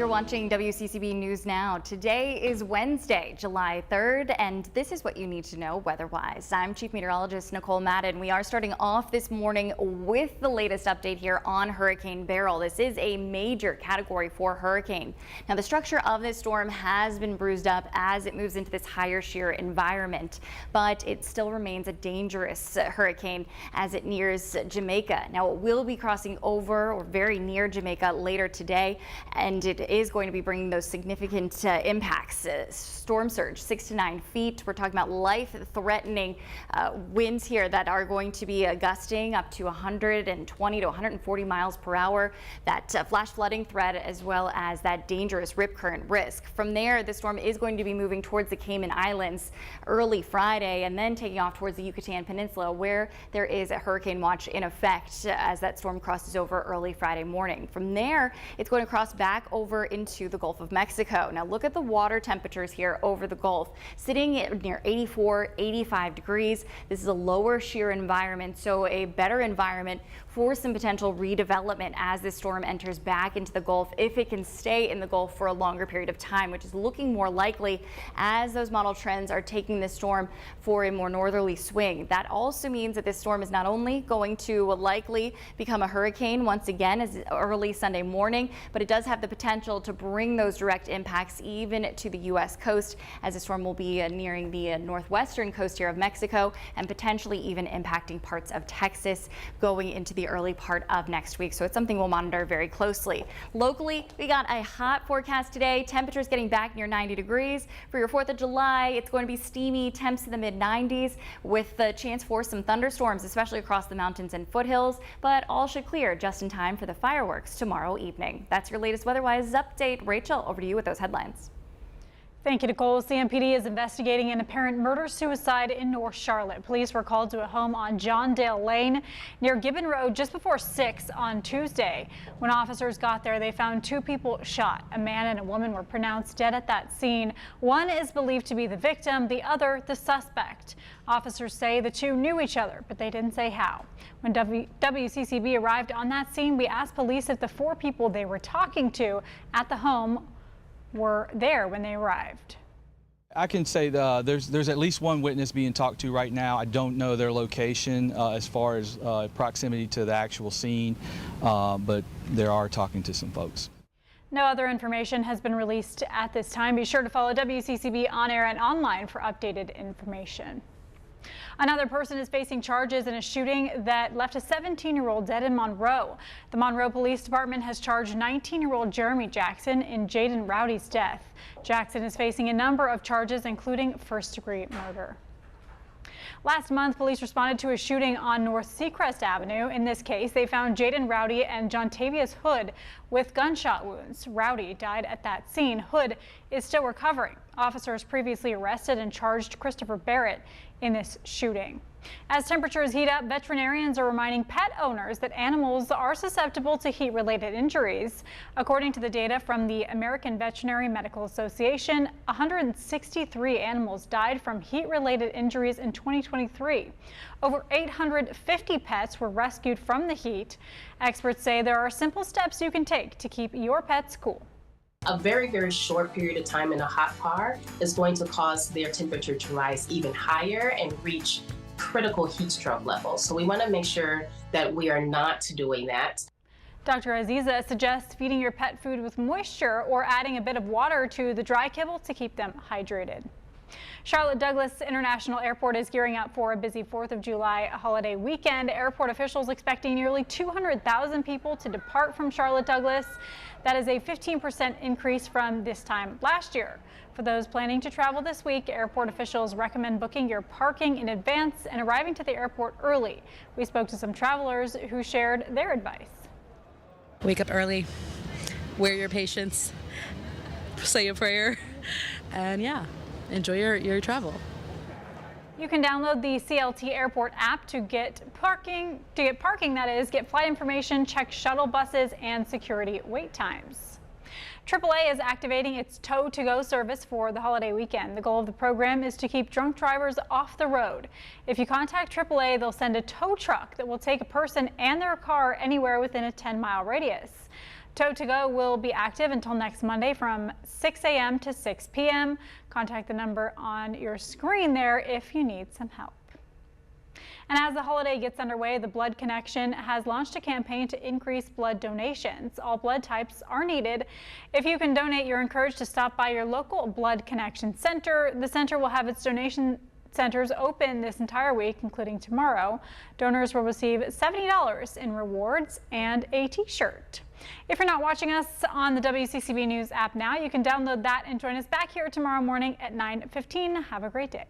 You're watching WCCB News Now. Today is Wednesday, July 3rd, and this is what you need to know weather-wise. I'm Chief Meteorologist Nicole Madden. We are starting off this morning with the latest update here on Hurricane Beryl. This is a major Category 4 hurricane. Now, the structure of this storm has been bruised up as it moves into this higher shear environment, but it still remains a dangerous hurricane as it nears Jamaica. Now, it will be crossing over or very near Jamaica later today, and it is going to be bringing those significant impacts. Storm surge 6 to 9 feet. We're talking about life-threatening winds here that are going to be gusting up to 120 to 140 miles per hour. That flash flooding threat, as well as that dangerous rip current risk. From there, the storm is going to be moving towards the Cayman Islands early Friday and then taking off towards the Yucatan Peninsula, where there is a hurricane watch in effect as that storm crosses over early Friday morning. From there, it's going to cross back over into the Gulf of Mexico. Now look at the water temperatures here over the Gulf, sitting near 84, 85 degrees. This is a lower shear environment, so a better environment for some potential redevelopment as this storm enters back into the Gulf, if it can stay in the Gulf for a longer period of time, which is looking more likely as those model trends are taking this storm for a more northerly swing. That also means that this storm is not only going to likely become a hurricane once again as early Sunday morning, but it does have the potential to bring those direct impacts even to the U.S. coast, as the storm will be nearing the northwestern coast here of Mexico and potentially even impacting parts of Texas going into the early part of next week. So it's something we'll monitor very closely. Locally, we got a hot forecast today. Temperatures getting back near 90 degrees. For your 4th of July, it's going to be steamy, temps in the mid-90s with the chance for some thunderstorms, especially across the mountains and foothills, but all should clear just in time for the fireworks tomorrow evening. That's your latest weather-wise update. Rachel, over to you with those headlines. Thank you, Nicole. CMPD is investigating an apparent murder-suicide in North Charlotte. Police were called to a home on John Dale Lane near Gibbon Road just before 6 on Tuesday. When officers got there, they found 2 people shot. A man and a woman were pronounced dead at that scene. One is believed to be the victim, the other the suspect. Officers say the 2 knew each other, but they didn't say how. When WCCB arrived on that scene, we asked police if the 4 people they were talking to at the home were there when they arrived. I can say there's at least one witness being talked to right now. I don't know their location as far as proximity to the actual scene, but they are talking to some folks. No other information has been released at this time. Be sure to follow WCCB on air and online for updated information. Another person is facing charges in a shooting that left a 17-year-old dead in Monroe. The Monroe Police Department has charged 19-year-old Jeremy Jackson in Jaden Rowdy's death. Jackson is facing a number of charges, including first-degree murder. Last month, police responded to a shooting on North Seacrest Avenue. In this case, they found Jaden Rowdy and Jontavius Hood with gunshot wounds. Rowdy died at that scene. Hood is still recovering. Officers previously arrested and charged Christopher Barrett in this shooting. As temperatures heat up, veterinarians are reminding pet owners that animals are susceptible to heat-related injuries. According to the data from the American Veterinary Medical Association, 163 animals died from heat-related injuries in 2023. Over 850 pets were rescued from the heat. Experts say there are simple steps you can take to keep your pets cool. A very, very short period of time in a hot car is going to cause their temperature to rise even higher and reach critical heat stroke levels. So we want to make sure that we are not doing that. Dr. Aziza suggests feeding your pet food with moisture or adding a bit of water to the dry kibble to keep them hydrated. Charlotte Douglas International Airport is gearing up for a busy 4th of July holiday weekend. Airport officials expecting nearly 200,000 people to depart from Charlotte Douglas. That is a 15% increase from this time last year. For those planning to travel this week, airport officials recommend booking your parking in advance and arriving to the airport early. We spoke to some travelers who shared their advice. Wake up early, wear your patience, say a prayer, and yeah, enjoy your travel. You can download the CLT Airport app to get parking, that is, get flight information, check shuttle buses, and security wait times. AAA is activating its tow-to-go service for the holiday weekend. The goal of the program is to keep drunk drivers off the road. If you contact AAA, they'll send a tow truck that will take a person and their car anywhere within a 10-mile radius. Tote to Go will be active until next Monday from 6 a.m. to 6 p.m. Contact the number on your screen there if you need some help. And as the holiday gets underway, the Blood Connection has launched a campaign to increase blood donations. All blood types are needed. If you can donate, you're encouraged to stop by your local Blood Connection center. The center will have its donation centers open this entire week, including tomorrow. Donors will receive $70 in rewards and a t-shirt. If you're not watching us on the WCCB News app now, you can download that and join us back here tomorrow morning at 9:15. Have a great day.